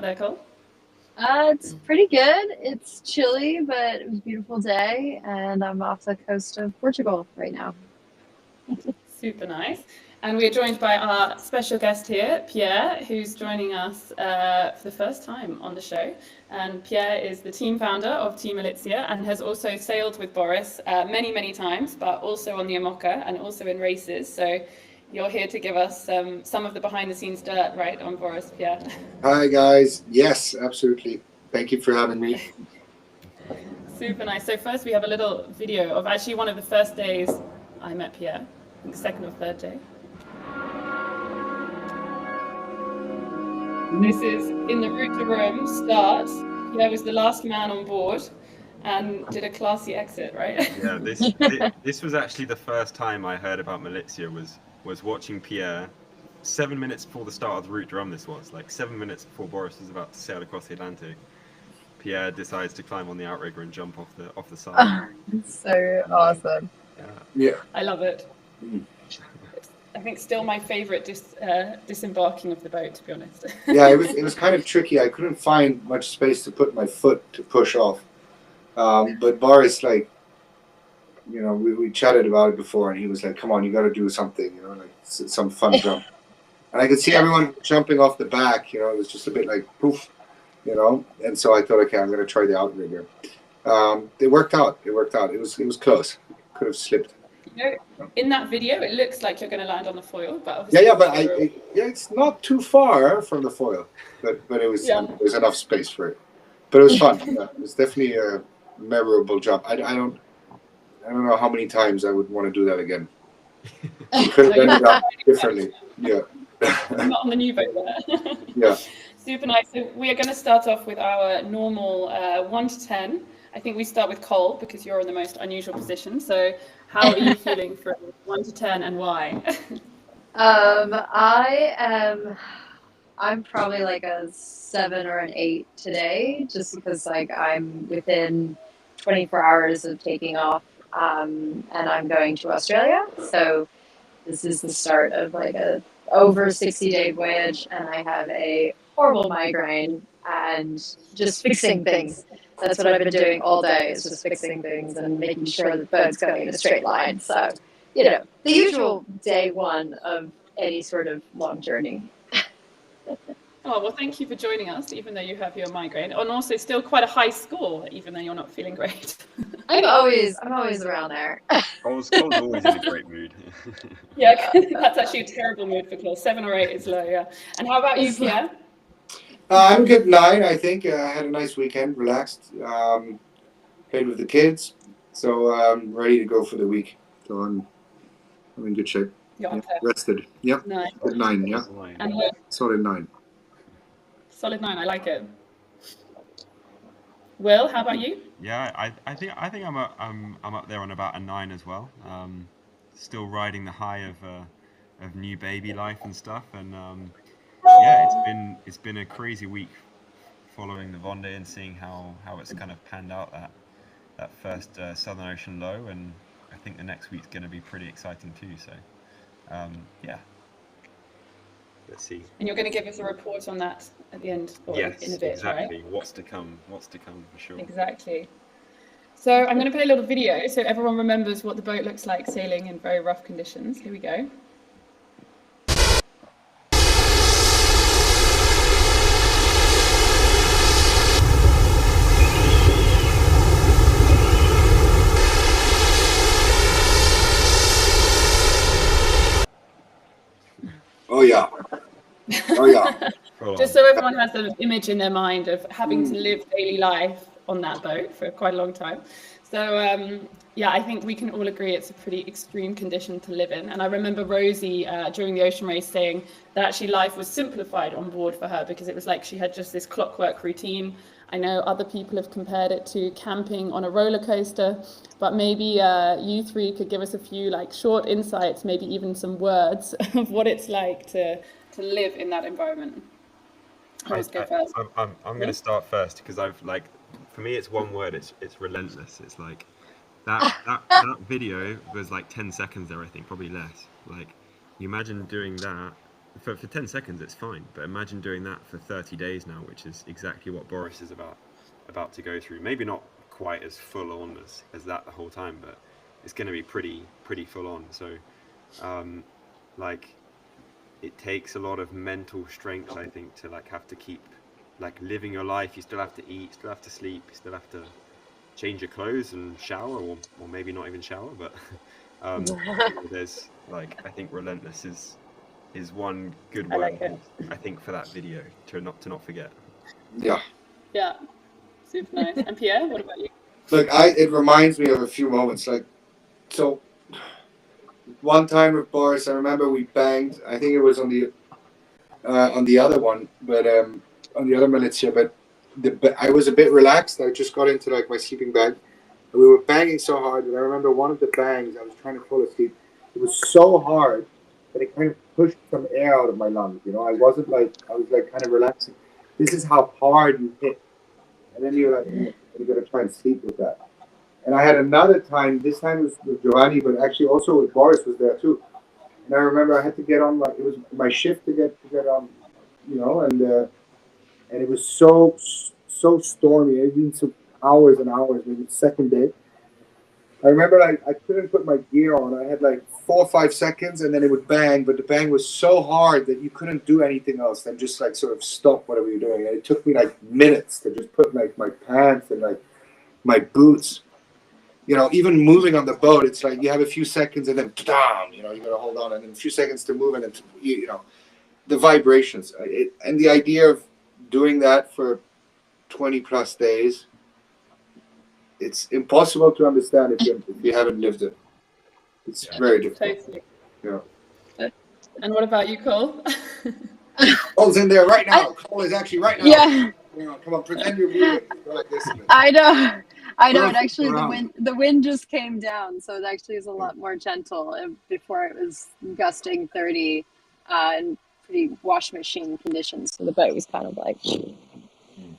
there, Cole? It's pretty good. It's chilly, but it was a beautiful day, and I'm off the coast of Portugal right now. Super nice. And we are joined by our special guest here, Pierre, who's joining us for the first time on the show. And Pierre is the team founder of Team Malizia and has also sailed with Boris many, many times, but also on the Amoca and also in races. So you're here to give us some of the behind-the-scenes dirt, right, on Boris, Pierre? Hi, guys. Yes, absolutely. Thank you for having me. Super nice. So first we have a little video of actually one of the first days I met Pierre, I think second or third day. This is in the route to Rome start. Pierre was the last man on board and did a classy exit, right? Yeah, this was actually the first time I heard about Malizia was watching Pierre 7 minutes before the start of the route to Rome. This was like 7 minutes before Boris was about to sail across the Atlantic. Pierre decides to climb on the outrigger and jump off the side. Oh, it's so awesome. Yeah. I love it. I think still my favorite disembarking of the boat, to be honest. Yeah, it was kind of tricky. I couldn't find much space to put my foot to push off. But Boris, like, you know, we chatted about it before, and he was like, "Come on, you got to do something, you know, like some fun jump." And I could see everyone jumping off the back. You know, it was just a bit like poof, you know. And so I thought, okay, I'm going to try the outrigger. It worked out. It worked out. It was close. Could have slipped. You know, in that video, it looks like you're going to land on the foil, but it's not too far from the foil, but there's enough space for it. But it was fun. Yeah, it was definitely a memorable jump. I don't know how many times I would want to do that again. It could have ended up differently. Yeah. Not on the new boat there. Yeah. Super nice. So we are going to start off with our normal 1 to 10. I think we start with Cole because you're in the most unusual position. So how are you feeling from 1 to 10 and why? I'm probably like a 7 or an 8 today, just because like I'm within 24 hours of taking off, and I'm going to Australia. So this is the start of like a over 60-day voyage, and I have a horrible migraine and just fixing things. That's what I've been doing all day, is just fixing things and making sure the boat's going in a straight line. So, you know, the usual day one of any sort of long journey. Oh, well, thank you for joining us, even though you have your migraine, and also still quite a high score, even though you're not feeling great. I'm always around there. Cole's always in a great mood. Yeah, that's actually a terrible mood for Cole. 7 or 8 is low, yeah. And how about you, Pierre? I'm good 9, I think. I had a nice weekend, relaxed. Played with the kids, so I'm ready to go for the week. So I'm in good shape. Yeah, rested. Yep. 9. Good 9. Yeah. And solid 9. Solid 9. I like it. Will, how about you? Yeah, I think I'm up there on about a 9 as well. Still riding the high of new baby life and stuff, and yeah, it's been a crazy week following the Vendée and seeing how it's kind of panned out that first Southern Ocean low, and I think the next week's going to be pretty exciting too. So yeah, let's see. And you're going to give us a report on that at the end, or yes, in a bit, exactly. Right? What's to come for sure. Exactly. So I'm going to play a little video so everyone remembers what the boat looks like sailing in very rough conditions. Here we go. Oh yeah. Oh yeah. Just so everyone has an image in their mind of having to live daily life on that boat for quite a long time. So yeah, I think we can all agree it's a pretty extreme condition to live in. And I remember Rosie during the ocean race saying that actually life was simplified on board for her because it was like she had just this clockwork routine. I know other people have compared it to camping on a roller coaster, but maybe you three could give us a few like short insights, maybe even some words of what it's like to live in that environment. Let's go first. I'm going to start first because for me it's one word. It's relentless. It's like that video was like 10 seconds there, I think, probably less. Like, you imagine doing that for 10 seconds it's fine, but imagine doing that for 30 days now, which is exactly what Boris is about to go through. Maybe not quite as full on as that the whole time, but it's going to be pretty full on. So like it takes a lot of mental strength, I think, to like have to keep like living your life. You still have to eat, still have to sleep, you still have to change your clothes and shower, or maybe not even shower, but there's like, I think relentless is one good word, like it. I think, for that video to not forget. Yeah. Yeah, super nice. And Pierre, what about you? Look, it reminds me of a few moments. Like, so one time with Boris, I remember we banged. I think it was on the other one, but on the other Malizia. But I was a bit relaxed. I just got into like my sleeping bag, and we were banging so hard that I remember one of the bangs. I was trying to fall asleep. It was so hard that it kind of pushed some air out of my lungs. You know, I was like kind of relaxing. This is how hard you hit, and then you're like, you're gonna try and sleep with that. And I had another time. This time was with Giovanni, but actually also with Boris was there too. And I remember I had to get on it was my shift to get on, you know, and it was so stormy. It had been some hours and hours. Maybe the second day. I remember I couldn't put my gear on. I had like 4 or 5 seconds, and then it would bang. But the bang was so hard that you couldn't do anything else than just like sort of stop whatever you're doing. And it took me like minutes to just put like my pants and like my boots. You know, even moving on the boat, it's like you have a few seconds and then down. You know, you gotta hold on, and then a few seconds to move, and then you know, the vibrations and the idea of doing that for 20+ days. It's impossible to understand if you haven't lived it. It's very difficult. Totally. Yeah. And what about you, Cole? Cole's in there right now. Cole is actually right now. Yeah. You know, come on, pretend you're moving. Go like this. I know. And actually, Around. the wind just came down, so it actually is a lot more gentle. Before it was gusting 30, and pretty wash machine conditions. So the boat was kind of like.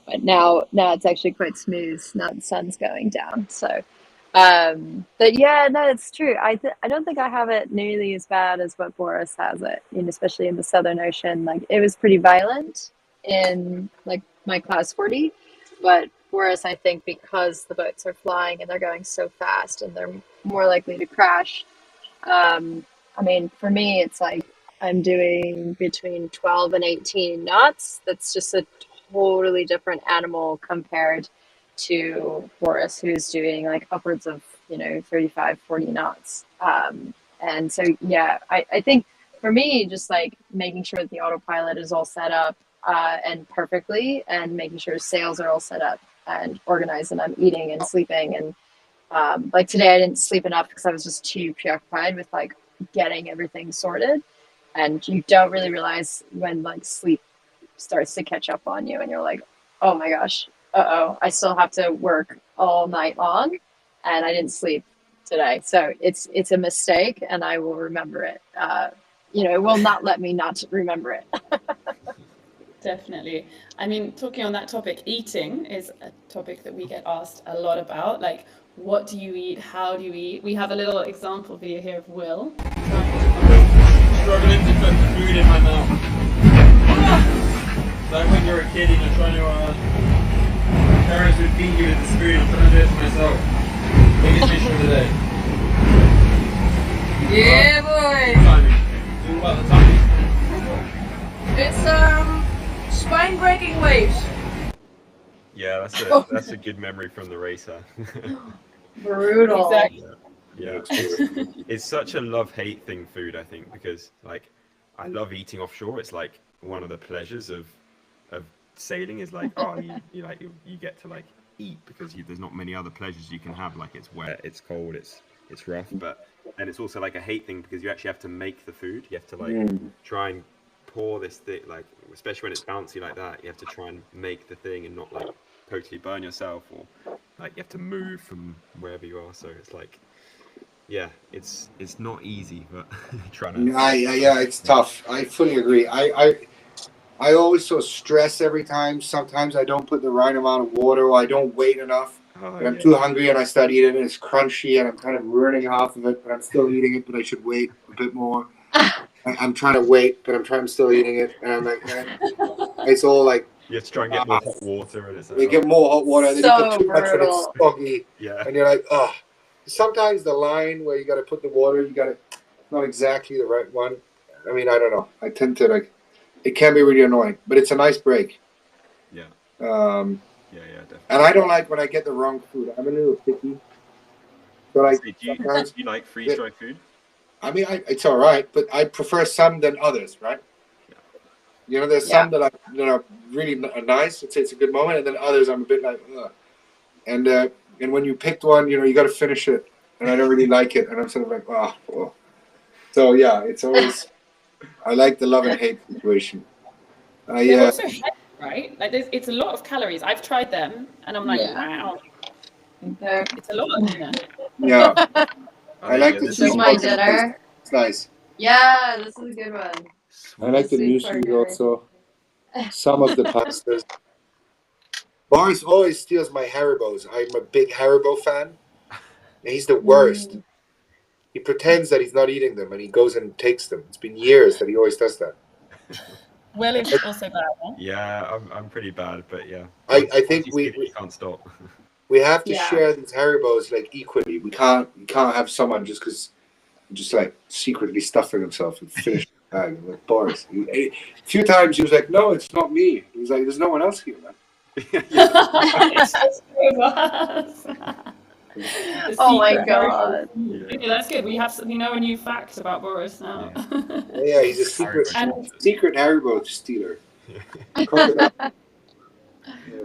But now it's actually quite smooth. Now the sun's going down. So, but yeah, no, it's true. I don't think I have it nearly as bad as what Boris has it. And especially in the Southern Ocean, like it was pretty violent in like my class 40, but Boris, I think because the boats are flying and they're going so fast and they're more likely to crash. I mean, for me, it's like I'm doing between 12 and 18 knots. That's just a totally different animal compared to Boris, who's doing like upwards of 35, 40 knots. And so yeah, I think for me, just like making sure that the autopilot is all set up and perfectly, and making sure sails are all set up and organized, and I'm eating and sleeping. And like today I didn't sleep enough because I was just too preoccupied with like getting everything sorted. And you don't really realize when like sleep starts to catch up on you and you're like, oh my gosh, I still have to work all night long and I didn't sleep today. So it's a mistake, and I will remember it. It will not let me not remember it. Definitely. I mean, talking on that topic, eating is a topic that we get asked a lot about. Like, what do you eat? How do you eat? We have a little example video here of Will. Struggling to put food in my mouth. Like when you're a kid and you're trying to, parents would feed you with the spoon. I'm trying to do it for myself. Biggest mission of the day. Yeah, boy. Timing. It's all about the timing. It's spine-breaking waves. Yeah, that's a good memory from the racer. Brutal. Exactly. Yeah. It's such a love-hate thing, food, I think, because like I love eating offshore. It's like one of the pleasures of sailing is like, oh, you get to like eat because there's not many other pleasures you can have. Like it's wet, it's cold, it's rough, but then it's also like a hate thing because you actually have to make the food. You have to like try and pour this thing, like especially when it's bouncy like that, you have to try and make the thing and not like totally burn yourself, or like you have to move from wherever you are. So it's like, yeah, it's not easy, but trying to. Yeah, it's tough. I fully agree. I always so stress every time. Sometimes I don't put the right amount of water, or I don't wait enough. But I'm too hungry and I start eating it. It's crunchy and I'm kind of ruining half of it, but I'm still eating it. But I should wait a bit more. I'm trying to wait, but I'm still eating it, and I'm like, it's all like You have to try and get more hot water, and it's like, you get more hot water, and then you So put too much, and it's brutal. soggy, yeah, and you're like, oh. Sometimes the line where you got to put the water, you got to not exactly the right one. I mean, I don't know. I tend to like. It can be really annoying, but it's a nice break. yeah, Yeah, definitely. and I don't like when I get the wrong food. I'm a little picky. So like Do sometimes, you like freeze-dried food? I mean, it's all right, but I prefer some than others, right? Yeah. You know, there's some that are really nice. It's a good moment, and then others I'm a bit like, ugh. And when you picked one, you got to finish it, and I don't really like it, and I'm sort of like, oh. Well. So yeah, it's always. I like the love and hate situation. They're also heavy, right? Like it's a lot of calories. I've tried them, and I'm like, wow, it's a lot. Yeah. I like the This is my dinner. It's nice. Yeah, this is a good one. I like the muesli also. Some of the pastas. Boris always steals my Haribos. I'm a big Haribo fan. And he's the worst. He pretends that he's not eating them, and he goes and takes them. It's been years that he always does that. Well, it's also bad. Huh? Yeah, I'm pretty bad, but yeah. I think we can't stop. We have to share these Haribos like equally. We can't have someone just like secretly stuffing himself and finish the bag. Like Boris, a few times he was like, "No, it's not me." He was like, "There's no one else here, man." It's just oh my god! Okay, that's good. We know a new fact about Boris now. Yeah, he's a secret Haribo stealer.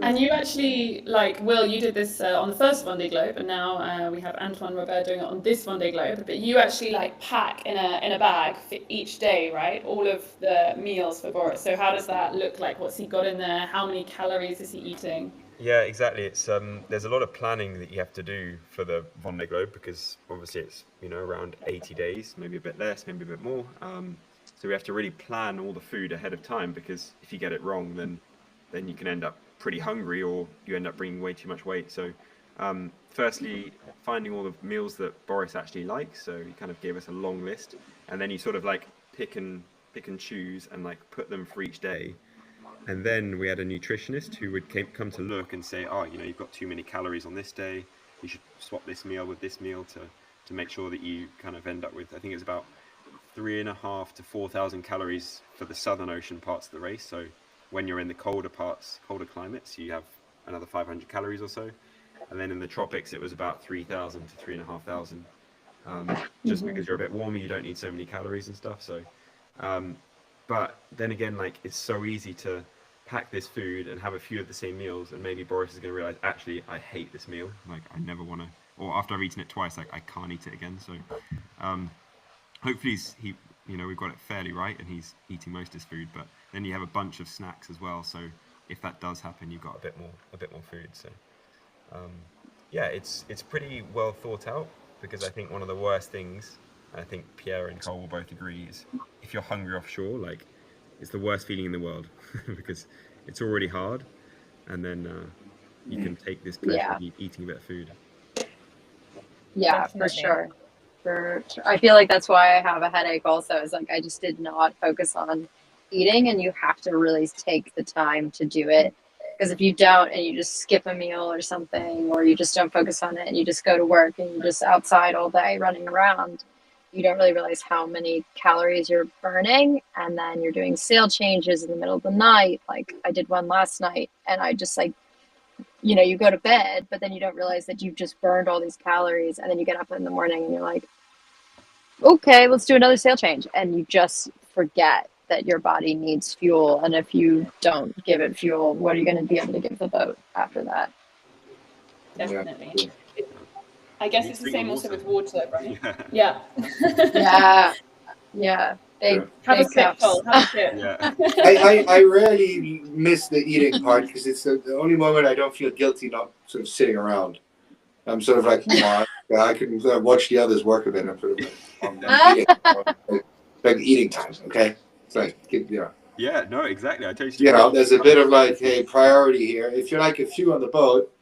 And you actually, Will, you did this on the first Vendée Globe, and now we have Antoine Robert doing it on this Vendée Globe. But you actually pack in a bag for each day, right? All of the meals for Boris. So how does that look like? What's he got in there? How many calories is he eating? Yeah, exactly. It's there's a lot of planning that you have to do for the Vendée Globe because obviously it's around 80 days, maybe a bit less, maybe a bit more. So we have to really plan all the food ahead of time because if you get it wrong, then you can end up pretty hungry or you end up bringing way too much weight. So firstly, finding all the meals that Boris actually likes. So he kind of gave us a long list, and then you sort of pick and choose and put them for each day. And then we had a nutritionist who would come to look and say, oh, you've got too many calories on this day. You should swap this meal with this meal to make sure that you kind of end up with, I think it's about 3,500 to 4,000 calories for the Southern Ocean parts of the race. So when you're in the colder climates, you have another 500 calories or so. And then in the tropics, it was about 3,000 to 3,500. Just because you're a bit warmer, you don't need so many calories and stuff. So, but then again, it's so easy to pack this food and have a few of the same meals, and maybe Boris is going to realize, actually, I hate this meal. I never want to, or after I've eaten it twice, I can't eat it again. So, hopefully we've got it fairly right, and he's eating most of his food. But then you have a bunch of snacks as well. So if that does happen, you've got a bit more food. So, it's pretty well thought out because I think one of the worst things, I think Pierre and Cole will both agree, is if you're hungry offshore, it's the worst feeling in the world because it's already hard, and then you can take this pleasure of eating a bit of food. Yeah, for sure. I feel like that's why I have a headache also, is I just did not focus on eating, and you have to really take the time to do it, because if you don't and you just skip a meal or something, or you just don't focus on it and you just go to work and you're just outside all day running around, you don't really realize how many calories you're burning. And then you're doing sail changes in the middle of the night. I did one last night, and I just you go to bed, but then you don't realize that you've just burned all these calories, and then you get up in the morning and you're like, okay, let's do another sail change, and you just forget that your body needs fuel, and if you don't give it fuel, what are you going to be able to give the boat after that? Definitely. I guess it's the same also with water, right? Yeah. Yeah. Have a sip, Cole. Have a sip. Yeah. I rarely miss the eating part because it's the only moment I don't feel guilty not sort of sitting around. I'm sort of like, I can watch the others work a bit. I'm sort of I'm eating, eating time. Okay, it's Yeah, no, exactly. I totally. There's a bit of hey, priority here. If you're a few on the boat,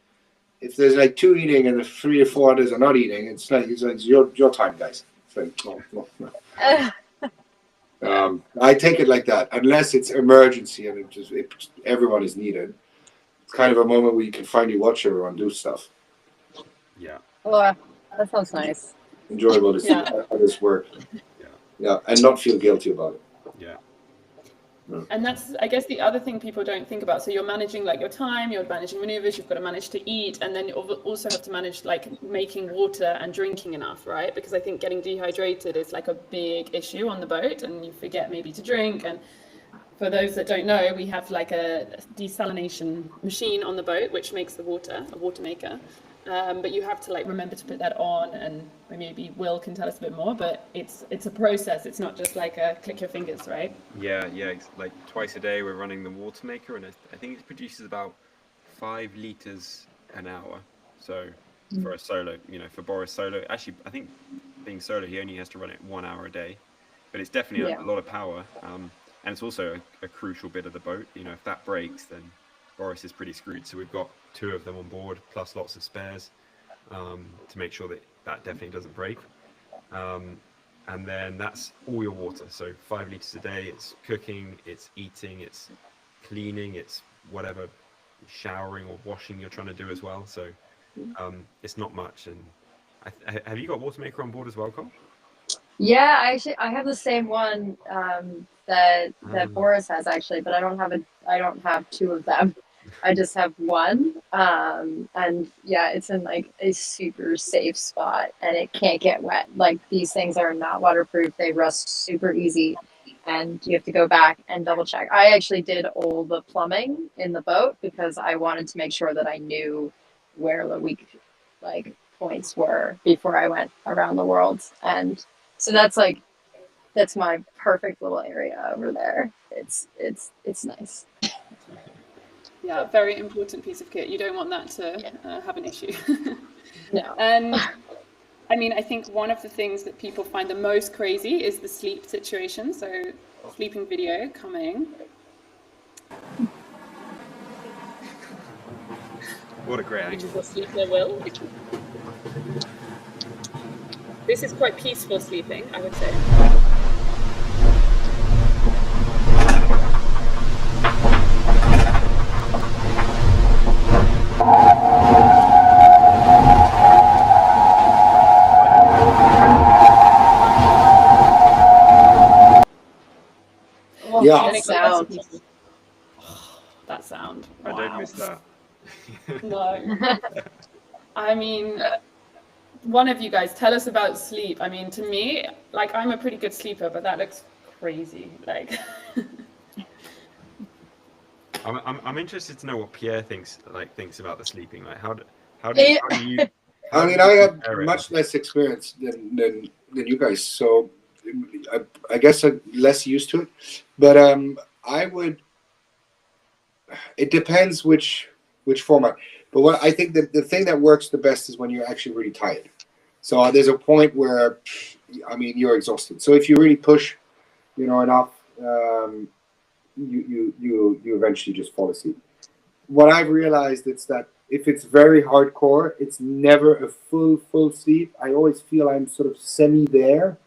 if there's 2 eating and the 3 to 4 others are not eating, it's your time, guys. It's I take it like that, unless it's emergency and everyone is needed. It's kind of a moment where you can finally watch everyone do stuff. Yeah. Oh, that sounds nice. Enjoyable to see how this works. Yeah, and not feel guilty about it. Yeah. And that's, I guess, the other thing people don't think about. So you're managing like your time, you're managing maneuvers, you've got to manage to eat, and then you also have to manage like making water and drinking enough, right? Because I think getting dehydrated is like a big issue on the boat, and you forget maybe to drink. And for those that don't know, we have like a desalination machine on the boat, which makes the water, a Watermaker. But you have to like remember to put that on, and maybe Will can tell us a bit more, but it's a process. It's not just like a click your fingers, right? Yeah, like twice a day we're running the Watermaker, and I think it produces about 5 liters an hour. So for a solo, for Boris solo, actually I think being solo he only has to run it 1 hour a day, but it's definitely a lot of power, and it's also a crucial bit of the boat. If that breaks, then Boris is pretty screwed. So we've got 2 of them on board, plus lots of spares, to make sure that definitely doesn't break. And then that's all your water. So 5 liters a day. It's cooking, it's eating, it's cleaning, it's whatever, showering or washing you're trying to do as well. So it's not much. And have you got Watermaker on board as well, Cole? Yeah, I have the same one that Boris has actually, but I don't have 2 of them. I just have one, and yeah, it's in like a super safe spot, and it can't get wet. Like these things are not waterproof; they rust super easy, and you have to go back and double check. I actually did all the plumbing in the boat because I wanted to make sure that I knew where the weak points were before I went around the world, and so that's my perfect little area over there. It's nice. Yeah, very important piece of kit. You don't want that to have an issue. No. And I mean, I think one of the things that people find the most crazy is the sleep situation. So sleeping video coming. What a great angle. The sleeper will. This is quite peaceful sleeping, I would say. Yeah. That sound. That sound. I don't miss that. No. I mean, one of you guys, tell us about sleep. I mean, to me, like, I'm a pretty good sleeper, but that looks crazy. Like, I'm interested to know what Pierre thinks about the sleeping. Like, how do you? I mean, I have much less experience than you guys, so I guess I'm less used to it. But I would. It depends which format. But what I think that the thing that works the best is when you're actually really tired. So there's a point where, I mean, you're exhausted. So if you really push, enough, you eventually just fall asleep. What I've realized is that if it's very hardcore, it's never a full sleep. I always feel I'm sort of semi there,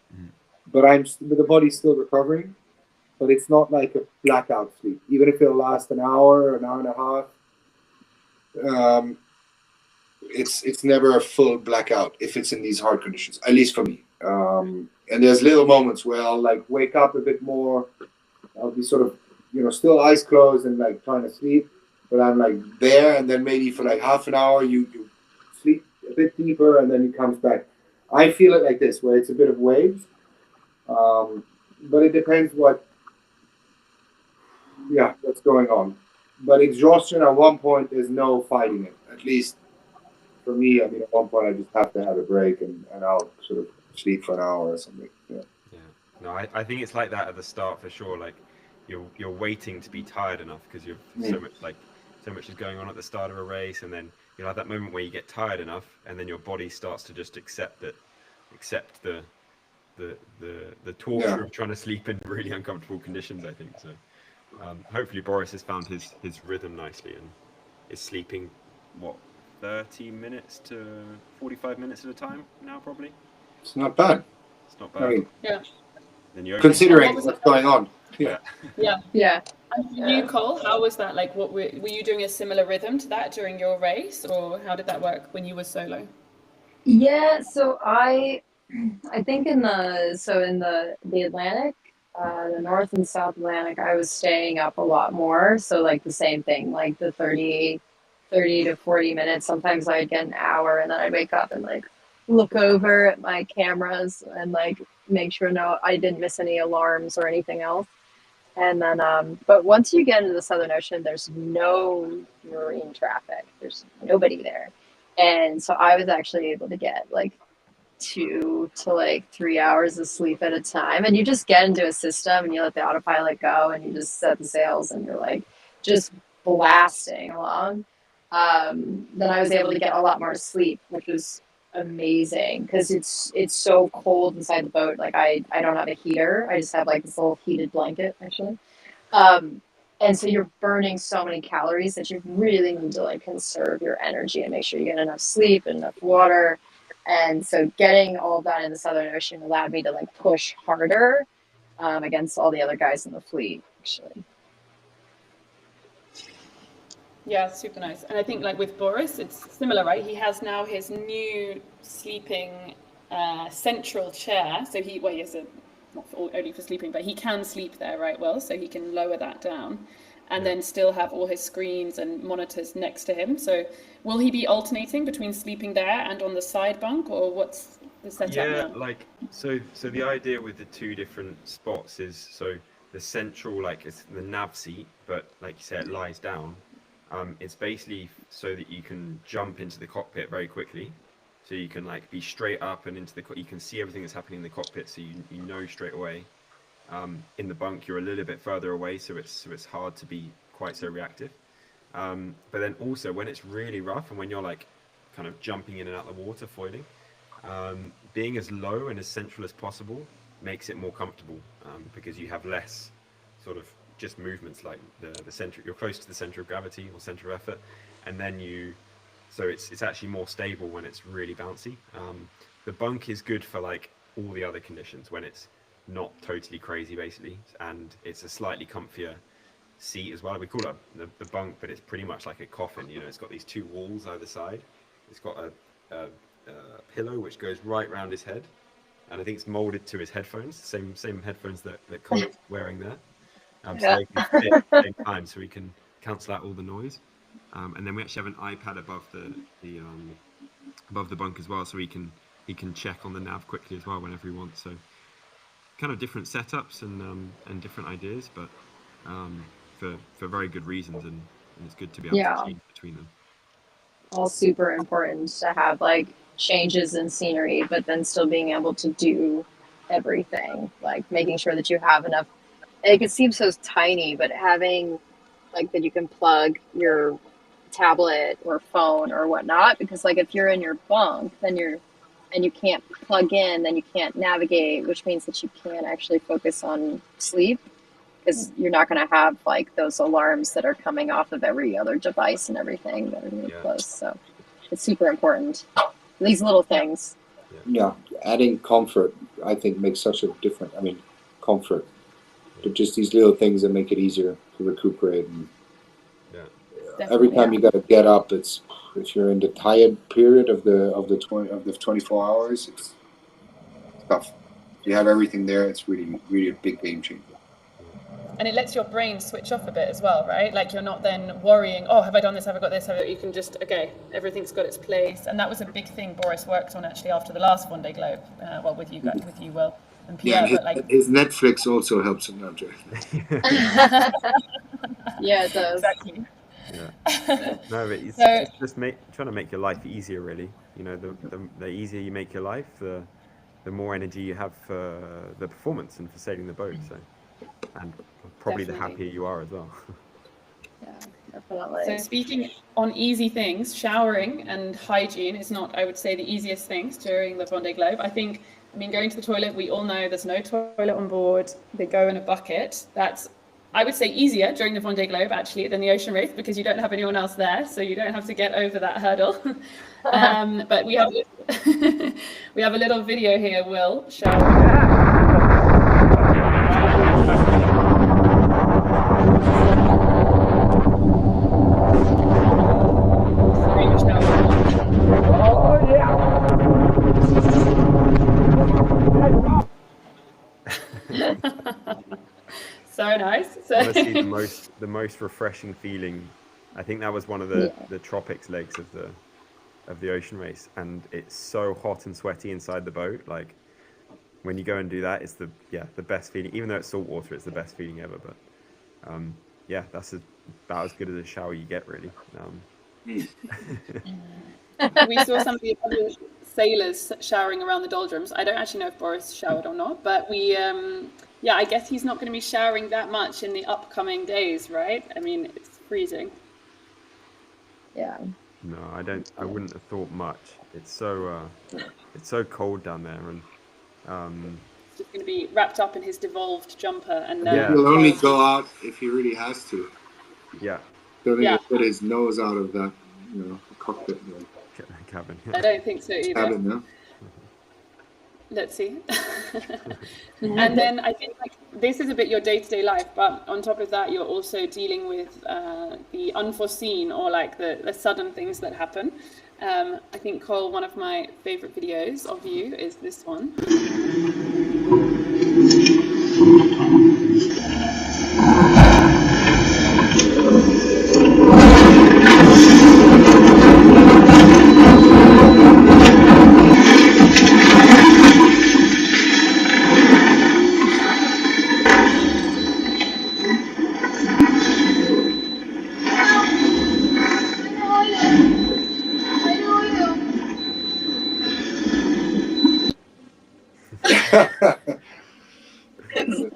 but the body's still recovering. But it's not like a blackout sleep, even if it'll last an hour and a half. It's never a full blackout if it's in these hard conditions, at least for me. And there's little moments where I'll like wake up a bit more. I'll be sort of, still eyes closed and like trying to sleep, but I'm like there, and then maybe for like half an hour you sleep a bit deeper, and then it comes back. I feel it like this, where it's a bit of waves, but it depends what's going on. But exhaustion at one point, there's no fighting it. At least for me, I mean, at one point I just have to have a break, and I'll sort of sleep for an hour or something. Yeah. No, I think it's like that at the start for sure. Like you're waiting to be tired enough because you're so much is going on at the start of a race, and then you'll have that moment where you get tired enough, and then your body starts to just accept the torture of trying to sleep in really uncomfortable conditions, I think. So hopefully Boris has found his rhythm nicely and is sleeping 30 minutes to 45 minutes at a time now, probably. It's not bad. It's not bad. I mean, yeah. then you Considering What was what's going on. yeah. Yeah. And for you, Cole, how was that? Like, what were you doing a similar rhythm to that during your race, or how did that work when you were solo? Yeah, so I think in the Atlantic, the North and South Atlantic, I was staying up a lot more. So like the same thing, like the 30 to 40 minutes. Sometimes I'd get an hour, and then I'd wake up and like look over at my cameras and like make sure I didn't miss any alarms or anything else. And then, but once you get into the Southern Ocean, there's no marine traffic. There's nobody there. And so I was actually able to get like 2 to like 3 hours of sleep at a time. And you just get into a system and you let the autopilot go and you just set the sails and you're like just blasting along. Then I was able to get a lot more sleep, which was amazing because it's so cold inside the boat. Like I don't have a heater. I just have like this little heated blanket actually. And so you're burning so many calories that you really need to like conserve your energy and make sure you get enough sleep and enough water. And so getting all of that in the Southern Ocean allowed me to like push harder against all the other guys in the fleet actually. Yeah, super nice. And I think like with Boris, it's similar, right? He has now his new sleeping central chair. So he has a, not only for sleeping, but he can sleep there, right? Well, so he can lower that down and then still have all his screens and monitors next to him. So will he be alternating between sleeping there and on the side bunk, or what's the setup now? Like so the idea with the two different spots is, so the central, like it's the nav seat, but like you said, it lies down. It's basically so that you can jump into the cockpit very quickly. So you can like be straight up and into you can see everything that's happening in the cockpit, so you know straight away. In the bunk, you're a little bit further away, so it's hard to be quite so reactive. But then also when it's really rough and when you're like kind of jumping in and out of the water, foiling, being as low and as central as possible makes it more comfortable because you have less sort of just movements like the center. You're close to the center of gravity or center of effort, and then so it's actually more stable when it's really bouncy. The bunk is good for like all the other conditions when it's not totally crazy basically, and it's a slightly comfier seat as well. We call it the bunk, but it's pretty much like a coffin. You know, it's got these two walls either side. It's got a pillow which goes right around his head, and I think it's molded to his headphones, same headphones that Colin's wearing there. So they can fit at the same time, so we can cancel out all the noise. And then we actually have an iPad above the bunk as well, so he can check on the nav quickly as well whenever he wants. So kind of different setups and different ideas, but for very good reasons, and it's good to be able to change between them. All super important to have like changes in scenery, but then still being able to do everything, like making sure that you have enough. It seems so tiny, but having like that you can plug your tablet or phone or whatnot, because like if you're in your bunk, then you can't plug in, then you can't navigate, which means that you can't actually focus on sleep because you're not going to have like those alarms that are coming off of every other device and everything that are really close. So it's super important. These little things. Yeah, adding comfort, I think, makes such a difference. I mean, comfort. But just these little things that make it easier to recuperate. And every time you got to get up, it's if you're in the tired period of the 24 hours, it's tough. If you have everything there, it's really a big game changer. And it lets your brain switch off a bit as well, right? Like you're not then worrying, oh, have I done this? Have I got this? You can just, okay, everything's got its place. And that was a big thing Boris worked on actually after the last Vendée Globe. Well, with you, Will. And Pierre, yeah, but like his Netflix also helps him out. Yeah, it does. Exactly. Yeah. No, but it's just trying to make your life easier, really. You know, the easier you make your life, the more energy you have for the performance and for sailing the boat. So, and probably the happier you are as well. Yeah, definitely. So speaking on easy things, showering and hygiene is not, I would say, the easiest things during the Vendée Globe. I mean, going to the toilet, we all know there's no toilet on board. They go in a bucket. That's, I would say, easier during the Vendée Globe, actually, than the ocean race, because you don't have anyone else there, so you don't have to get over that hurdle. But we have we have a little video here, Will, showering. honestly, the most refreshing feeling. I think that was one of the tropics legs of the ocean race, and it's so hot and sweaty inside the boat. Like when you go and do that, it's the best feeling. Even though it's salt water, it's the best feeling ever. But yeah, that's about as good as a shower you get, really. We saw some of the other sailors showering around the doldrums. I don't actually know if Boris showered or not, but we I guess he's not going to be showering that much in the upcoming days, right? I mean, it's freezing. Yeah. No, I wouldn't have thought much. It's so cold down there, and he's just going to be wrapped up in his devolved jumper, and he'll only go out if he really has to. Yeah. Don't think he'll put his nose out of that, cockpit. Cabin. I don't think so either. Cabin, no? Let's see. And then I think this is a bit your day-to-day life, but on top of that, you're also dealing with the unforeseen or the sudden things that happen. I think, Cole, one of my favorite videos of you is this one.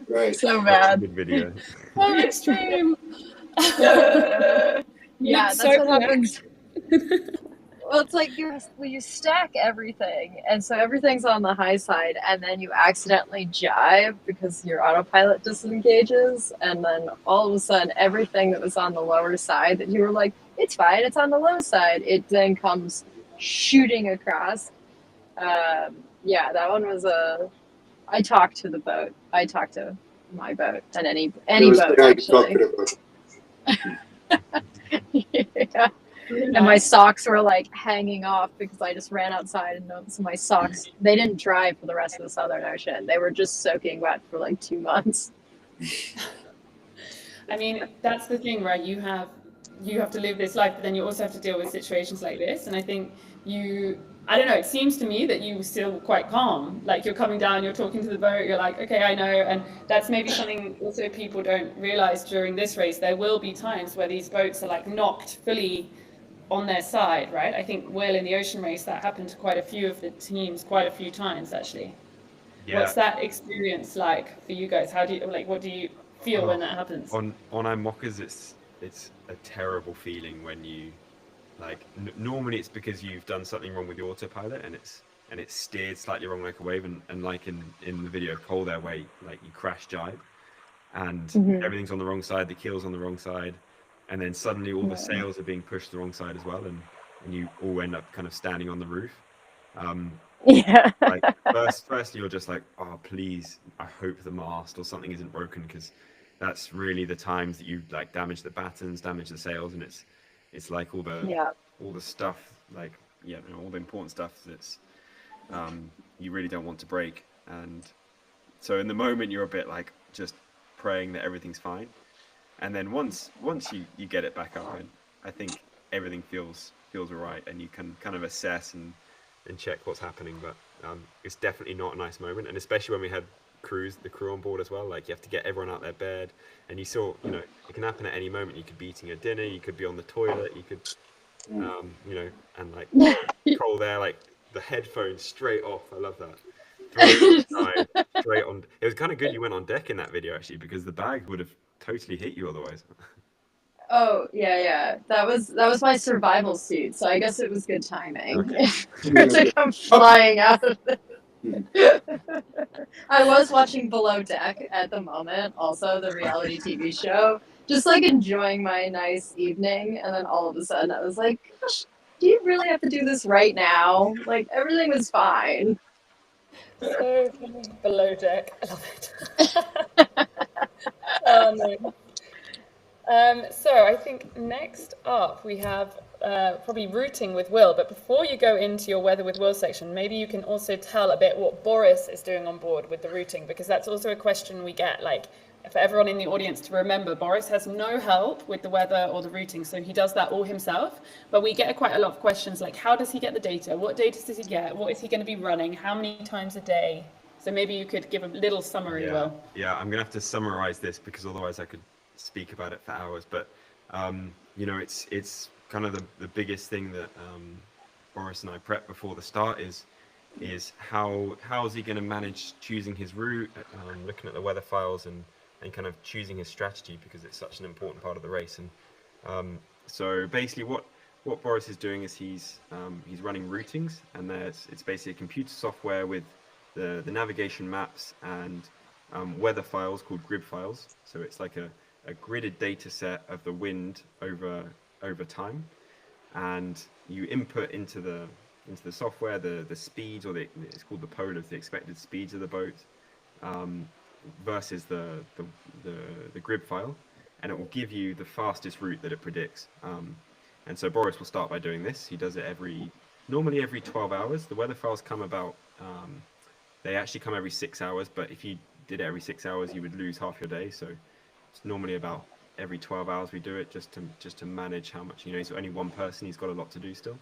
Right. So bad. Good video. So extreme. Yeah, that's so what happens. Well, it's like you stack everything, and so everything's on the high side, and then you accidentally jibe because your autopilot disengages, and then all of a sudden everything that was on the lower side that you were like, it's fine, it's on the low side, it then comes shooting across. Yeah, that one was I talked to the boat. I talked to my boat and any boat, actually. Yeah. And my socks were hanging off because I just ran outside and noticed my socks, they didn't dry for the rest of the Southern Ocean. They were just soaking wet for 2 months. I mean, that's the thing, right? You have to live this life, but then you also have to deal with situations like this. And I think I don't know, it seems to me that you were still quite calm. You're coming down, you're talking to the boat, you're like, okay, I know. And that's maybe something also people don't realize during this race. There will be times where these boats are knocked fully on their side, right? I think in the ocean race, that happened to quite a few of the teams quite a few times, actually. Yeah. What's that experience like for you guys? How do you, what do you feel when that happens? On IMOCAs, it's a terrible feeling when you, normally it's because you've done something wrong with the autopilot and it's steered slightly wrong like a wave, and in the video Cole there where you crash jibe and everything's on the wrong side, the keel's on the wrong side, and then suddenly all the sails are being pushed the wrong side as well, and you all end up kind of standing on the roof. First you're just oh please, I hope the mast or something isn't broken, because that's really the times that you damage the battens, damage the sails, and it's all the stuff, all the important stuff that's you really don't want to break. And so in the moment you're a bit just praying that everything's fine, and then once you get it back up, and I think everything feels all right, and you can kind of assess and check what's happening. But it's definitely not a nice moment, and especially when we had the crew on board as well. You have to get everyone out their bed, and you saw, it can happen at any moment. You could be eating a dinner, you could be on the toilet, you could and Cole there, the headphones straight off. I love that. Straight on. It was kind of good you went on deck in that video, actually, because the bag would have totally hit you otherwise. Oh yeah, that was my survival suit, so I guess it was good timing. Okay. To come flying out of it. I was watching Below Deck at the moment, also the reality TV show, just enjoying my nice evening, and then all of a sudden I was like, gosh, do you really have to do this right now? Everything was fine. So funny. Below Deck, I love it. No. So I think next up we have probably routing with Will, but before you go into your weather with Will section, maybe you can also tell a bit what Boris is doing on board with the routing, because that's also a question we get. for everyone in the audience to remember, Boris has no help with the weather or the routing, so he does that all himself. But we get quite a lot of questions like, how does he get the data? What data does he get? What is he going to be running? How many times a day? So maybe you could give a little summary, Will. Yeah, I'm going to have to summarize this because otherwise I could speak about it for hours. But, you know, it's kind of the biggest thing that Boris and I prep before the start is how is he going to manage choosing his route, looking at the weather files and kind of choosing his strategy, because it's such an important part of the race. And so basically what Boris is doing is he's running routings, and it's basically a computer software with the navigation maps and weather files called grid files. So it's like a gridded data set of the wind over time, and you input into the software the speeds, or it's called the polars, the expected speeds of the boat, versus the grid file, and it will give you the fastest route that it predicts. And so Boris will start by doing this. He does it normally every 12 hours. The weather files come about, they actually come every 6 hours, but if you did it every 6 hours, you would lose half your day. So it's normally about every 12 hours we do it, just to manage how much, you know, he's only one person, he's got a lot to do still.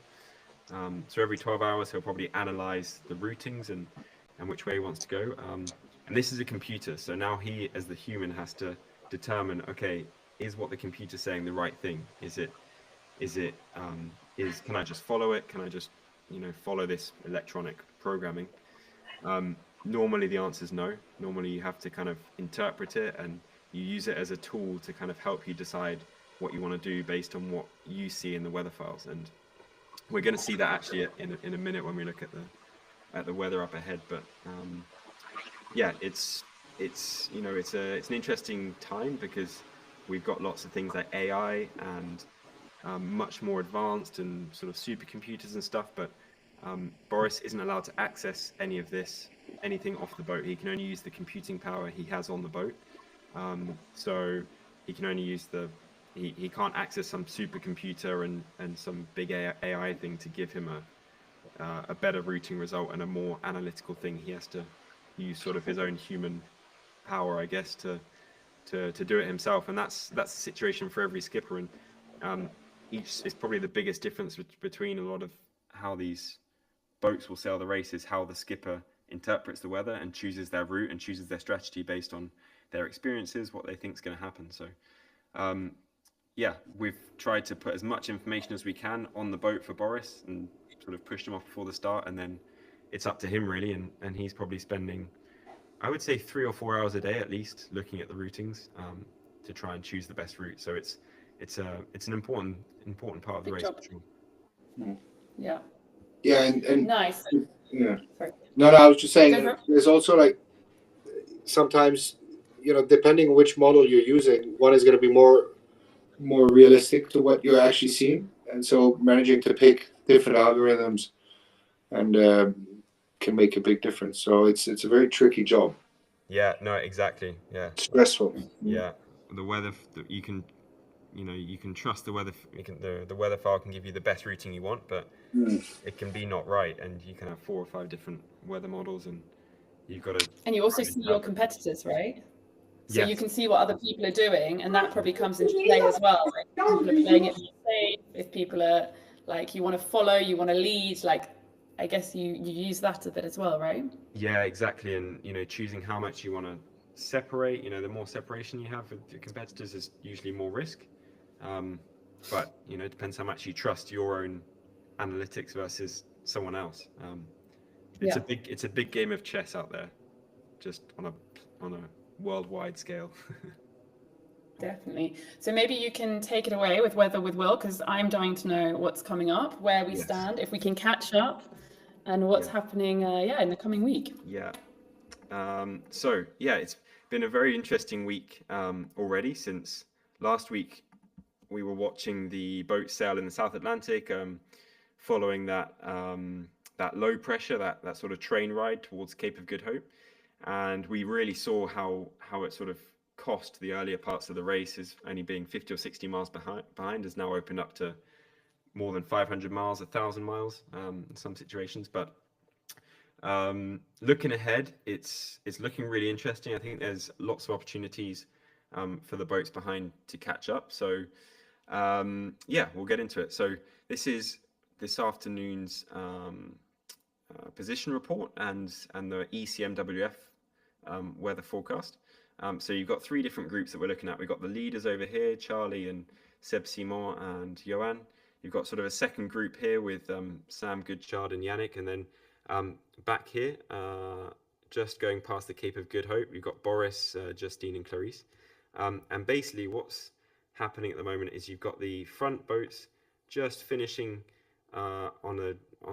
So every 12 hours, he'll probably analyze the routings and which way he wants to go. And this is a computer, so now he, as the human, has to determine, okay, is what the computer's saying the right thing? Can I just follow it? Can I just, you know, follow this electronic programming? Normally the answer is no. Normally you have to kind of interpret it, and you use it as a tool to kind of help you decide what you want to do based on what you see in the weather files. And we're going to see that actually in a minute when we look at the weather up ahead. But yeah, it's you know, it's an interesting time because we've got lots of things like AI and much more advanced and sort of supercomputers and stuff. But Boris isn't allowed to access anything off the boat. He can only use the computing power he has on the boat. So he can only use he can't access some supercomputer and some big AI thing to give him a better routing result and a more analytical thing. He has to use sort of his own human power, I guess, to do it himself. And that's the situation for every skipper. And each is probably the biggest difference between a lot of how these boats will sail the race is how the skipper interprets the weather and chooses their route and chooses their strategy based on their experiences, what they think is going to happen. So yeah, we've tried to put as much information as we can on the boat for Boris and sort of pushed him off before the start, and then it's up to him really, and he's probably spending, I would say, 3 or 4 hours a day at least looking at the routings to try and choose the best route. So it's an important part of the race for sure. Yeah. Yeah, and Nice. yeah. Sorry. No, I was just saying, there's also like sometimes, you know, depending on which model you're using, one is going to be more realistic to what you're actually seeing, and so managing to pick different algorithms and can make a big difference. So it's a very tricky job. Yeah, no, exactly. Yeah, Stressful. yeah. The weather, you can trust the weather. The weather file can give you the best routing you want, but it can be not right, and you can have 4 or 5 different weather models, and you've got to. And you also see your competitors, right? So yes. You can see what other people are doing, and that probably comes into play as well. Like, if people are playing it safe, if people are like, you want to follow, you want to lead, like, I guess you use that a bit as well, right? Yeah, exactly. And, you know, choosing how much you want to separate, you know, the more separation you have with your competitors is usually more risk. But, you know, it depends how much you trust your own analytics versus someone else. It's a big game of chess out there, just on a worldwide scale. Definitely. So maybe you can take it away with Weather with Will, because I'm dying to know what's coming up, where we stand, if we can catch up, and what's happening in the coming week. Yeah. So yeah, it's been a very interesting week already. Since last week we were watching the boat sail in the South Atlantic, following that low pressure, that sort of train ride towards Cape of Good Hope, and we really saw how it sort of cost the earlier parts of the race, is only being 50 or 60 miles behind has now opened up to more than 500 miles, 1,000 miles in some situations. But looking ahead, it's looking really interesting. I think there's lots of opportunities for the boats behind to catch up. So yeah, we'll get into it. So this is this afternoon's position report and the ECMWF weather forecast. So you've got three different groups that we're looking at. We've got the leaders over here, Charlie and Seb Simon and Johan. You've got sort of a second group here with Sam Goodchard and Yannick, and then back here, just going past the Cape of Good Hope, you've got Boris, Justine and Clarice. And basically what's happening at the moment is you've got the front boats just finishing on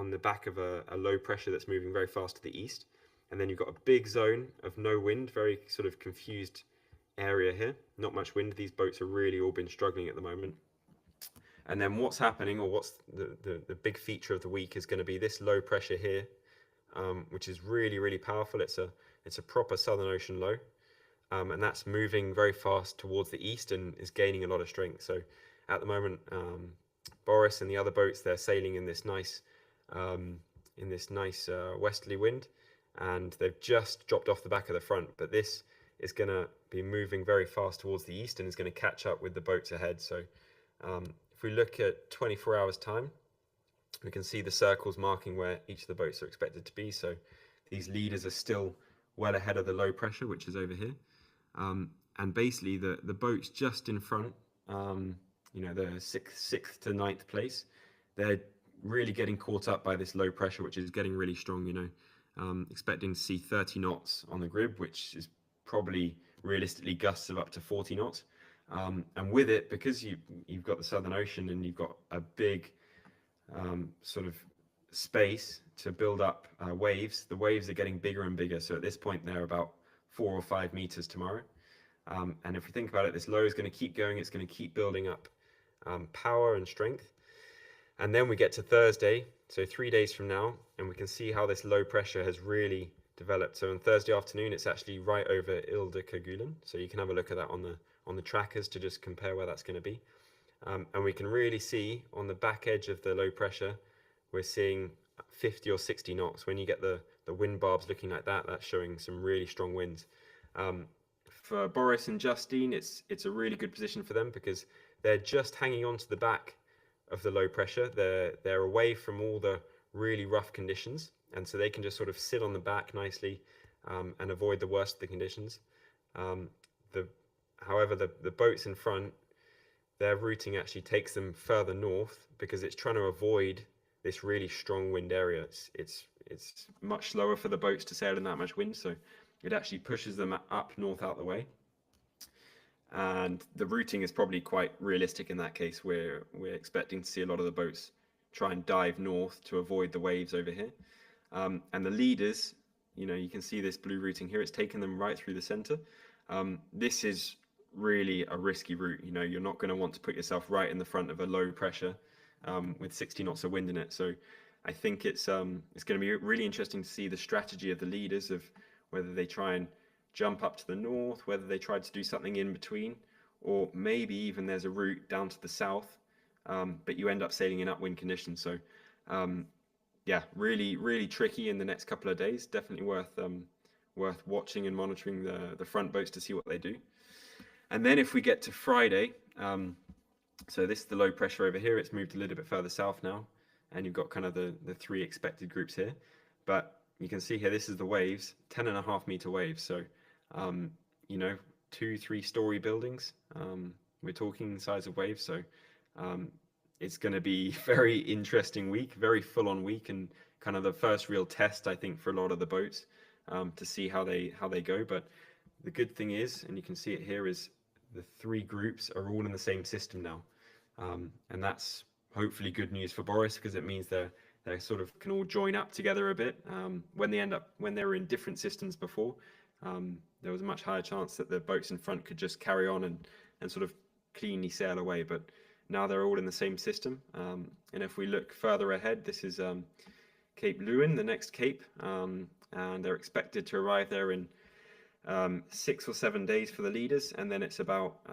the back of a low pressure that's moving very fast to the east. And then you've got a big zone of no wind, very sort of confused area here. Not much wind. These boats have really all been struggling at the moment. And then what's happening, or what's the big feature of the week, is going to be this low pressure here, which is really, really powerful. It's a proper Southern Ocean low. And that's moving very fast towards the east and is gaining a lot of strength. So at the moment, Boris and the other boats, they're sailing in this nice westerly wind, and they've just dropped off the back of the front. But this is going to be moving very fast towards the east and is going to catch up with the boats ahead. So if we look at 24 hours time, we can see the circles marking where each of the boats are expected to be. So these leaders are still well ahead of the low pressure, which is over here. And basically the boats just in front, the sixth to ninth place, they're really getting caught up by this low pressure, which is getting really strong, expecting to see 30 knots on the grid, which is probably realistically gusts of up to 40 knots. And with it, because you've got the Southern Ocean and you've got a big sort of space to build up waves, the waves are getting bigger and bigger. So at this point, they're about 4 or 5 meters tomorrow. And if we think about it, this low is going to keep going. It's going to keep building up power and strength. And then we get to Thursday, so 3 days from now, and we can see how this low pressure has really developed. So on Thursday afternoon, it's actually right over Ile-de-Kerguelen. So you can have a look at that on the trackers to just compare where that's going to be. And we can really see on the back edge of the low pressure, we're seeing 50 or 60 knots. When you get the wind barbs looking like that, that's showing some really strong winds. For Boris and Justine, it's a really good position for them because they're just hanging on to the back of the low pressure. They're away from all the really rough conditions, and so they can just sort of sit on the back nicely and avoid the worst of the conditions. However, the boats in front, their routing actually takes them further north because it's trying to avoid this really strong wind area. It's much slower for the boats to sail in that much wind, so it actually pushes them up north out the way. And the routing is probably quite realistic in that case, where we're expecting to see a lot of the boats try and dive north to avoid the waves over here. And the leaders, you can see this blue routing here, it's taken them right through the center. This is really a risky route. You're not going to want to put yourself right in the front of a low pressure with 60 knots of wind in it. So I think it's going to be really interesting to see the strategy of the leaders, of whether they try and jump up to the north, whether they try to do something in between, or maybe even there's a route down to the south, but you end up sailing in upwind conditions. So yeah, really, really tricky in the next couple of days. Definitely worth watching and monitoring the front boats to see what they do. And then if we get to Friday, so this is the low pressure over here. It's moved a little bit further south now, and you've got kind of the three expected groups here. But you can see here, this is the waves, 10.5 meter waves. So, 2-3 story buildings. We're talking size of waves. So it's going to be very interesting week, very full on week, and kind of the first real test, I think, for a lot of the boats to see how they go. But the good thing is, and you can see it here, is the three groups are all in the same system now. And that's hopefully good news for Boris, because it means they sort of can all join up together a bit. When they were in different systems before, there was a much higher chance that the boats in front could just carry on and sort of cleanly sail away. But now they're all in the same system. And if we look further ahead, this is Cape Lewin, the next cape, and they're expected to arrive there in 6 or 7 days for the leaders, and then it's about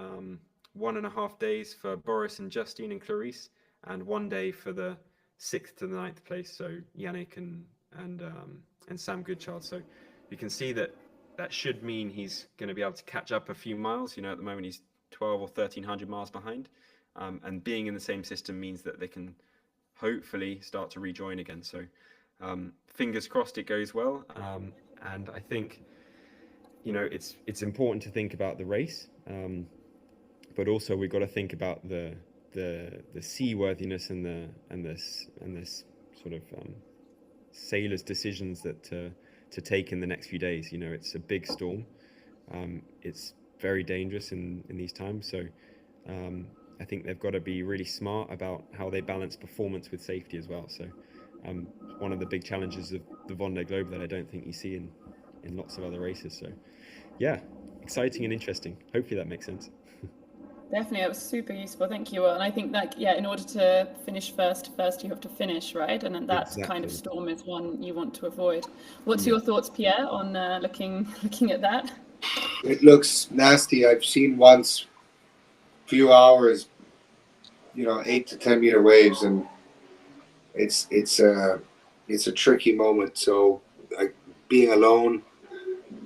1.5 days for Boris and Justine and Clarice, and 1 day for the 6th to the 9th place, so Yannick and Sam Goodchild. So you can see that that should mean he's going to be able to catch up a few miles. You know, at the moment he's 12 or 1300 miles behind, and being in the same system means that they can hopefully start to rejoin again. So fingers crossed it goes well. And I think, you know, it's important to think about the race, but also we've got to think about the seaworthiness and this sort of sailors' decisions that to take in the next few days. You know, it's a big storm. It's very dangerous in these times. So I think they've got to be really smart about how they balance performance with safety as well. So one of the big challenges of the Vendée Globe that I don't think you see in lots of other races. So yeah, exciting and interesting. Hopefully that makes sense. Definitely, it was super useful. Thank you. And I think that, yeah, in order to finish first you have to finish, right? And then that kind of storm is one you want to avoid. What's your thoughts, Pierre, on looking at that? It looks nasty. I've seen once, few hours, you know, 8 to 10 meter waves, and it's a tricky moment. So like being alone,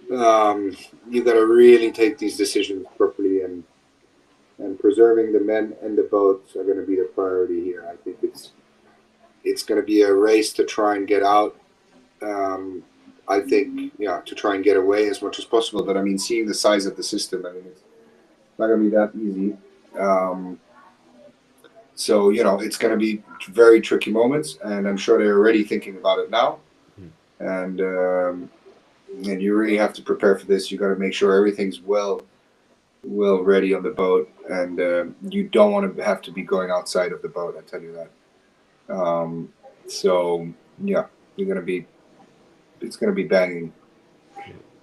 you got to really take these decisions properly, and preserving the men and the boats are going to be the priority here. I think it's going to be a race to try and get out. I think, yeah, to try and get away as much as possible. But I mean, seeing the size of the system, I mean, it's not going to be that easy. So, you know, it's going to be very tricky moments, and I'm sure they're already thinking about it now. And you really have to prepare for this. You got to make sure everything's well ready on the boat, and you don't want to have to be going outside of the boat, I tell you that. So yeah, it's going to be banging.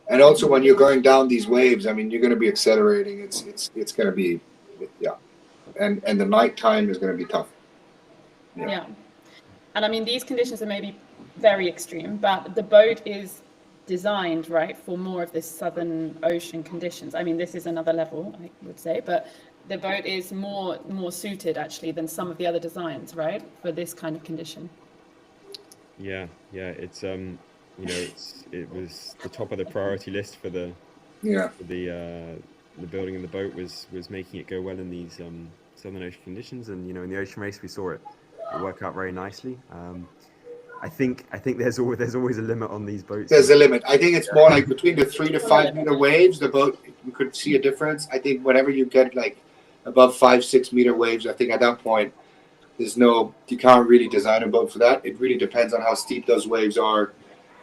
And also when you're going down these waves, I mean, you're going to be accelerating. It's going to be, yeah. And the night time is going to be tough. Yeah. And I mean, these conditions are maybe very extreme, but the boat is designed, right, for more of this Southern Ocean conditions. I mean, this is another level, I would say, but the boat is more suited actually than some of the other designs, right, for this kind of condition. Yeah, it's you know, it was the top of the priority list for the building of the boat was making it go well in these Southern Ocean conditions, and you know, in the ocean race we saw it work out very nicely. I think there's always a limit on these boats. There's a limit. I think it's more like between the 3 to 5 meter waves, the boat, you could see a difference. I think whenever you get like above 5-6 meter waves, I think at that point you can't really design a boat for that. It really depends on how steep those waves are.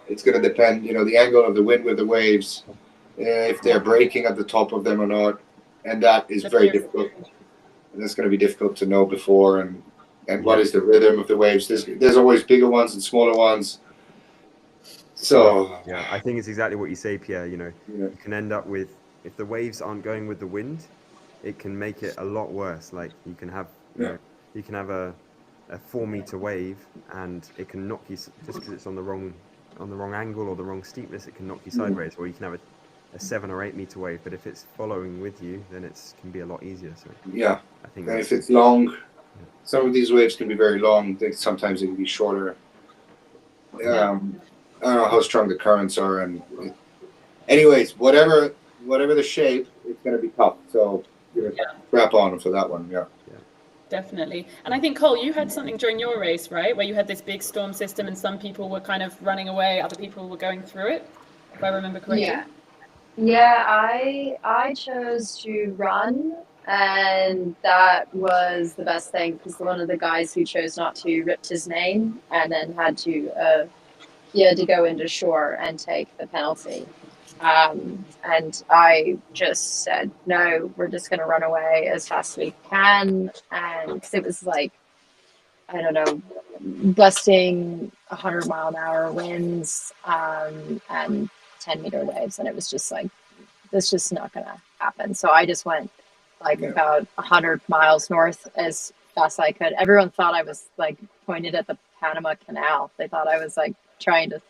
It's going to depend, you know, the angle of the wind with the waves, if they're breaking at the top of them or not, and that is very difficult. And that's going to be difficult to know before, and what is the rhythm of the waves. There's always bigger ones and smaller ones. So yeah, I think it's exactly what you say, Pierre. You know, you can end up with, if the waves aren't going with the wind, it can make it a lot worse. Like you can have you can have a 4 meter wave, and it can knock you, just because it's on the wrong angle or the wrong steepness, it can knock you sideways. Or you can have a 7 or 8 meter wave, but if it's following with you, then it can be a lot easier. So yeah, I think, and if it's long, some of these waves can be very long. Sometimes they can be shorter. I don't know how strong the currents are, and anyways, whatever the shape, it's going to be tough. So you're going to strap on for that one. Yeah. Definitely. And I think, Cole, you had something during your race, right, where you had this big storm system and some people were kind of running away, other people were going through it, if I remember correctly. Yeah, I chose to run, and that was the best thing, because one of the guys who chose not to ripped his name and then had to go into shore and take the penalty. And I just said, no, we're just going to run away as fast as we can. And 'cause it was like, I don't know, gusting 100-mile-an-hour winds, and 10 meter waves. And it was just like, this just not going to happen. So I just went like about 100 miles north as fast as I could. Everyone thought I was like pointed at the Panama Canal. They thought I was like trying to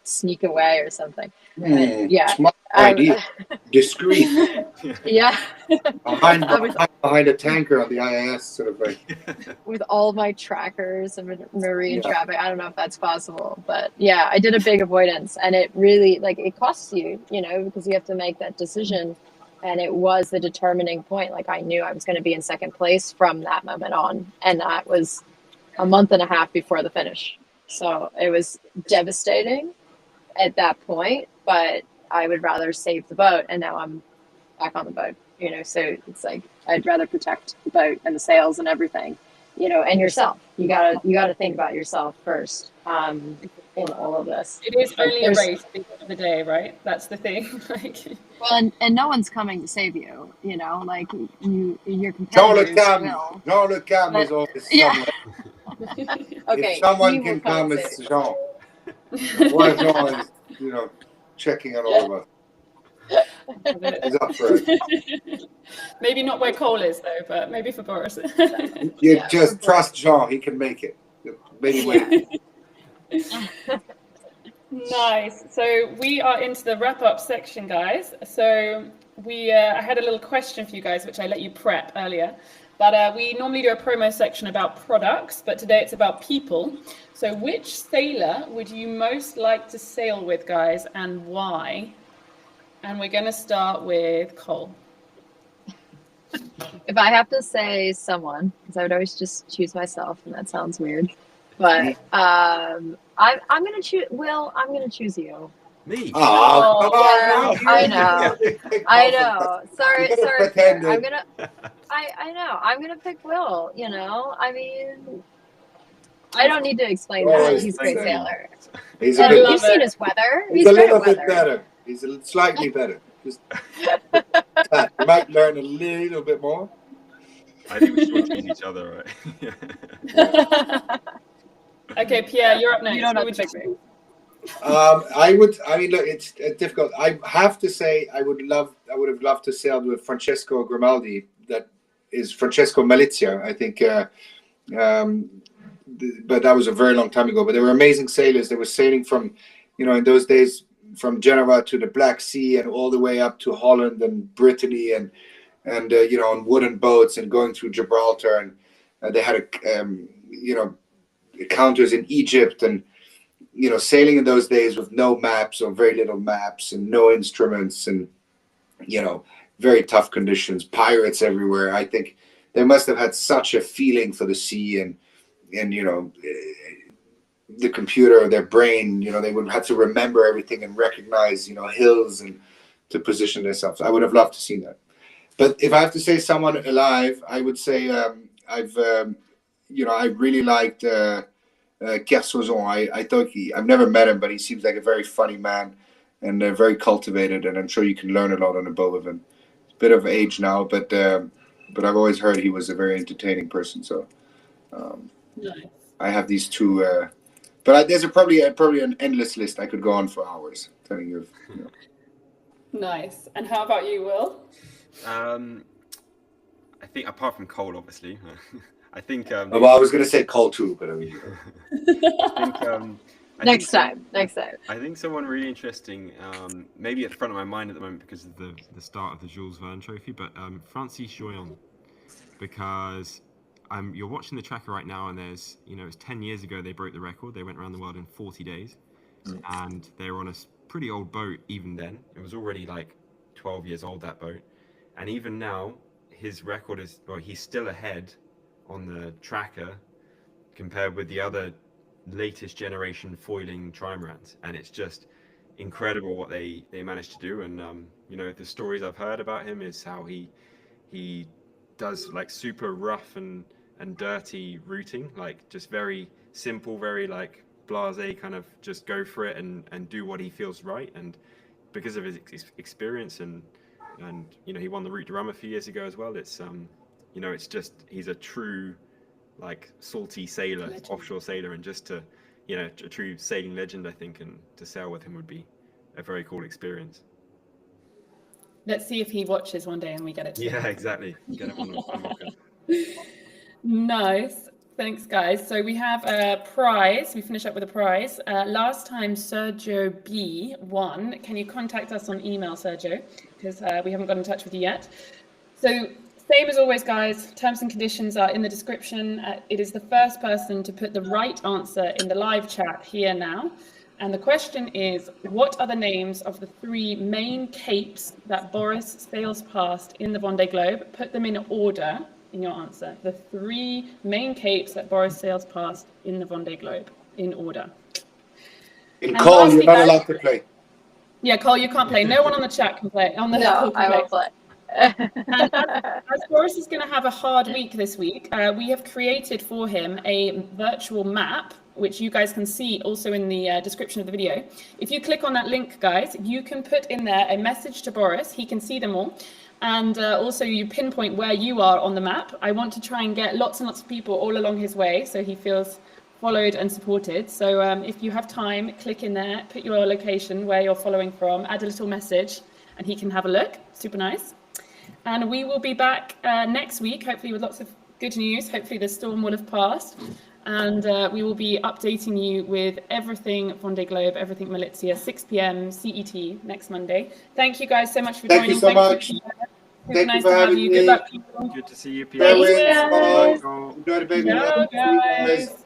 sneak away or something. Yeah. Smart idea. Discreet. Yeah. behind a tanker on the IIS, sort of like. With all my trackers and marine Yeah. traffic. I don't know if that's possible, but yeah, I did a big avoidance, and it really, like, it costs you, you know, because you have to make that decision. And it was the determining point. Like, I knew I was going to be in second place from that moment on. And that was a month and a half before the finish. So it was devastating at that point, but I would rather save the boat. And now I'm back on the boat, you know, so it's like, I'd rather protect the boat and the sails and everything, you know, and yourself. You gotta think about yourself first. In all of this, it is only a race at the end of the day, right? That's the thing. Like, well, and no one's coming to save you, you know, like your Jean Le competitors will. Jean Le Cam is always somewhere. Okay, If someone he can will come come, and it's save Jean. One of Jean is, you know, checking on all of us. He's up for it. maybe not where Cole is though, but maybe for Boris. You just trust Jean; he can make it. Maybe wait. Nice. So we are into the wrap-up section, guys. So I had a little question for you guys, which I let you prep earlier. But we normally do a promo section about products, but today it's about people. So which sailor would you most like to sail with, guys, and why? And we're going to start with Cole. If I have to say someone, because I would always just choose myself, and that sounds weird, but I'm gonna choose. Will, I'm gonna choose you. Me? Oh, I know. Sorry, Pierre. I know. I'm gonna pick Will. You know, I mean, I don't need to explain that. He's a great sailor. You've seen his weather. He's a little bit better. He's slightly better. Just you might learn a little bit more. I think we should choose each other, right? Okay, Pierre, you're up next. You don't have to pick me. I mean, look, it's difficult. I have to say, I would have loved to sail with Francesco Grimaldi. That is Francesco Malizia, I think. But that was a very long time ago. But they were amazing sailors. They were sailing from, you know, in those days, from Genoa to the Black Sea and all the way up to Holland and Brittany and you know, on wooden boats and going through Gibraltar. And they had you know, encounters in Egypt and, you know, sailing in those days with no maps or very little maps and no instruments and, you know, very tough conditions, pirates everywhere. I think they must have had such a feeling for the sea and you know, the computer, their brain, you know, they would have to remember everything and recognize, you know, hills and to position themselves. I would have loved to see that. But if I have to say someone alive, I would say you know, I really liked Kersozon. I thought I've never met him, but he seems like a very funny man and very cultivated, and I'm sure you can learn a lot on a boat with him. He's a bit of age now, but I've always heard he was a very entertaining person. So I have these two, but there's probably an endless list. I could go on for hours telling you. You know. Nice. And how about you, Will? I think apart from Cole, obviously. I think. Well, I was going to say Cole too, but I mean. Next time. I think someone really interesting, maybe at the front of my mind at the moment because of the start of the Jules Verne Trophy, but Francis Joyon, because you're watching the tracker right now, and there's, you know, it's 10 years ago they broke the record. They went around the world in 40 days, and they were on a pretty old boat even then. It was already like 12 years old, that boat, and even now his record is, well, he's still ahead on the tracker compared with the other latest generation foiling trimarans, and it's just incredible what they managed to do. And you know, the stories I've heard about him is how he does like super rough and dirty routing, like just very simple, very like blasé, kind of just go for it and do what he feels right. And because of his experience and you know, he won the Route de Rome a few years ago as well. It's you know, it's just, he's a true like salty sailor, legend. Offshore sailor, and just to, you know, a true sailing legend, I think, and to sail with him would be a very cool experience. Let's see if he watches one day and we get it. Yeah, exactly. Get it on the Nice. Thanks, guys. So we have a prize. We finish up with a prize. Last time, Sergio B won. Can you contact us on email, Sergio? Because we haven't got in touch with you yet. So same as always, guys, terms and conditions are in the description. It is the first person to put the right answer in the live chat here now. And the question is, what are the names of the 3 main capes that Boris sails past in the Vendée Globe? Put them in order in your answer. The 3 main capes that Boris sails past in the Vendée Globe, in order. In Cole, you're not allowed to play. Yeah, Cole, you can't play. No one on the chat can play. On the No, I won't play. And as Boris is going to have a hard week this week, we have created for him a virtual map, which you guys can see also in the description of the video. If you click on that link, guys, you can put in there a message to Boris. He can see them all. And also you pinpoint where you are on the map. I want to try and get lots and lots of people all along his way so he feels followed and supported. So if you have time, click in there, put your location where you're following from, add a little message, and he can have a look. Super nice. And we will be back next week, hopefully with lots of good news. Hopefully the storm will have passed. And we will be updating you with everything Vendée Globe, everything Malizia, 6 p.m. CET next Monday. Thank you guys so much for joining. Thank you so much. Super nice to have you. Good luck, people. Good to see you, Pierre. Enjoy the baby. Ciao, guys.